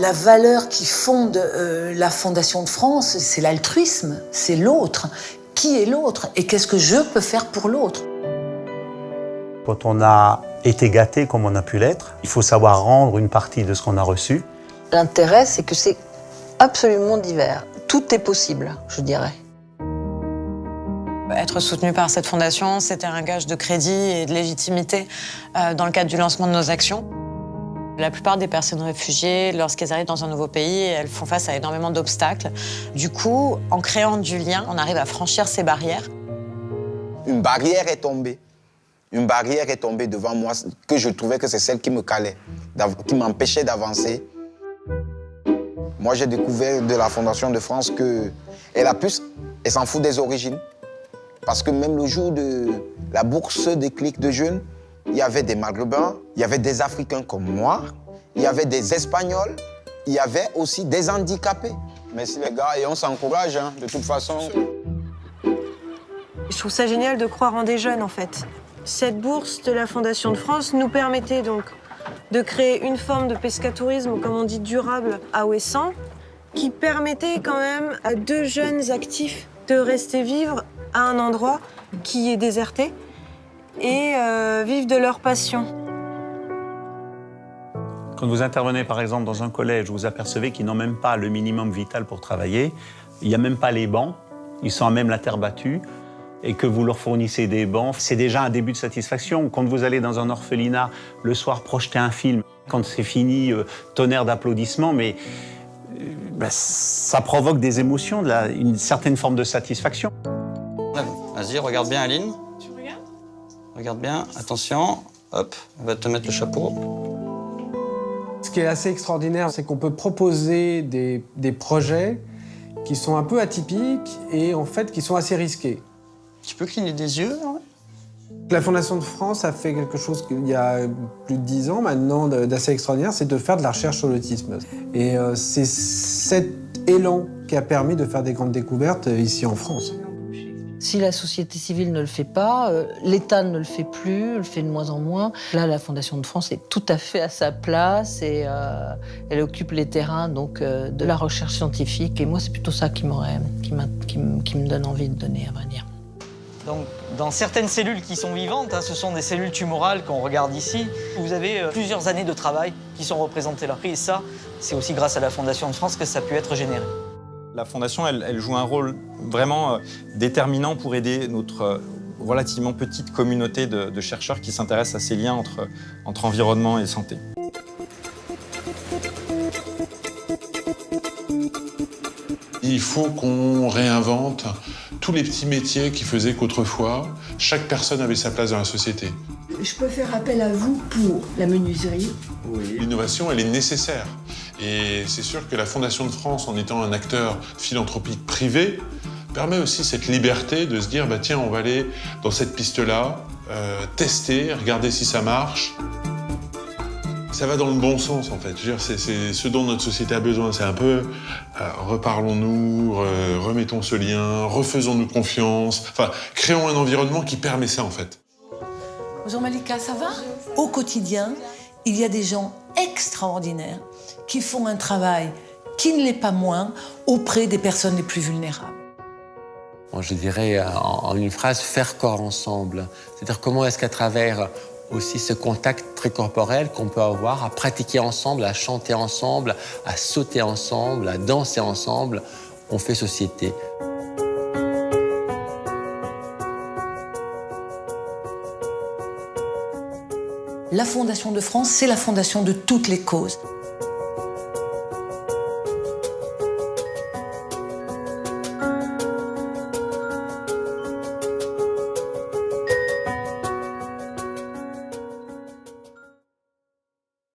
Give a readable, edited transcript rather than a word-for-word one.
La valeur qui fonde la Fondation de France, c'est l'altruisme, c'est l'autre. Qui est l'autre et qu'est-ce que je peux faire pour l'autre? Quand on a été gâté comme on a pu l'être, il faut savoir rendre une partie de ce qu'on a reçu. L'intérêt, c'est que c'est absolument divers. Tout est possible, je dirais. Être soutenu par cette fondation, c'était un gage de crédit et de légitimité dans le cadre du lancement de nos actions. La plupart des personnes réfugiées, lorsqu'elles arrivent dans un nouveau pays, elles font face à énormément d'obstacles. Du coup, en créant du lien, on arrive à franchir ces barrières. Une barrière est tombée. Une barrière est tombée devant moi, que je trouvais que c'est celle qui me calait, qui m'empêchait d'avancer. Moi, j'ai découvert de la Fondation de France qu'elle s'en fout des origines. Parce que même le jour de la bourse des clics de jeunes, il y avait des Maghrébins, il y avait des Africains comme moi, il y avait des Espagnols, il y avait aussi des handicapés. Merci les gars, et on s'encourage, hein, de toute façon. Je trouve ça génial de croire en des jeunes, en fait. Cette bourse de la Fondation de France nous permettait donc de créer une forme de pescatourisme, comme on dit, durable à Ouessant, qui permettait quand même à 2 jeunes actifs de rester vivre à un endroit qui est déserté et vivre de leur passion. Quand vous intervenez par exemple dans un collège, vous apercevez qu'ils n'ont même pas le minimum vital pour travailler, il n'y a même pas les bancs, ils sont à même la terre battue, et que vous leur fournissez des bancs, c'est déjà un début de satisfaction. Quand vous allez dans un orphelinat le soir projeter un film, quand c'est fini, tonnerre d'applaudissements, mais ça provoque des émotions, une certaine forme de satisfaction. Vas-y, regarde bien Aline. Tu regardes? Regarde bien, attention, hop, on va te mettre le chapeau. Ce qui est assez extraordinaire, c'est qu'on peut proposer des projets qui sont un peu atypiques et en fait qui sont assez risqués. Tu peux cligner des yeux, hein? La Fondation de France a fait quelque chose il y a plus de 10 ans maintenant d'assez extraordinaire, c'est de faire de la recherche sur l'autisme. Et c'est cet élan qui a permis de faire des grandes découvertes ici en France. Si la société civile ne le fait pas, l'État ne le fait plus, le fait de moins en moins. Là, la Fondation de France est tout à fait à sa place et elle occupe les terrains donc, de la recherche scientifique. Et moi, c'est plutôt ça qui me donne envie de donner, à vrai dire. Donc, dans certaines cellules qui sont vivantes, hein, ce sont des cellules tumorales qu'on regarde ici, vous avez plusieurs années de travail qui sont représentées là. Et ça, c'est aussi grâce à la Fondation de France que ça a pu être généré. La Fondation, elle joue un rôle vraiment déterminant pour aider notre relativement petite communauté de chercheurs qui s'intéressent à ces liens entre environnement et santé. Il faut qu'on réinvente tous les petits métiers qui faisaient qu'autrefois, chaque personne avait sa place dans la société. Je peux faire appel à vous pour la menuiserie. Oui. L'innovation, elle est nécessaire. Et c'est sûr que la Fondation de France, en étant un acteur philanthropique privé, permet aussi cette liberté de se dire bah, tiens, on va aller dans cette piste-là, tester, regarder si ça marche. Ça va dans le bon sens, en fait. Je veux dire, c'est ce dont notre société a besoin. C'est un peu reparlons-nous, remettons ce lien, refaisons-nous confiance. Enfin, créons un environnement qui permet ça, en fait. Bonjour Malika, ça va? Au quotidien, il y a des gens extraordinaires qui font un travail qui ne l'est pas moins auprès des personnes les plus vulnérables. Bon, je dirais en une phrase, faire corps ensemble. C'est-à-dire comment est-ce qu'à travers aussi ce contact très corporel qu'on peut avoir, à pratiquer ensemble, à chanter ensemble, à sauter ensemble, à danser ensemble, on fait société. La Fondation de France, c'est la fondation de toutes les causes.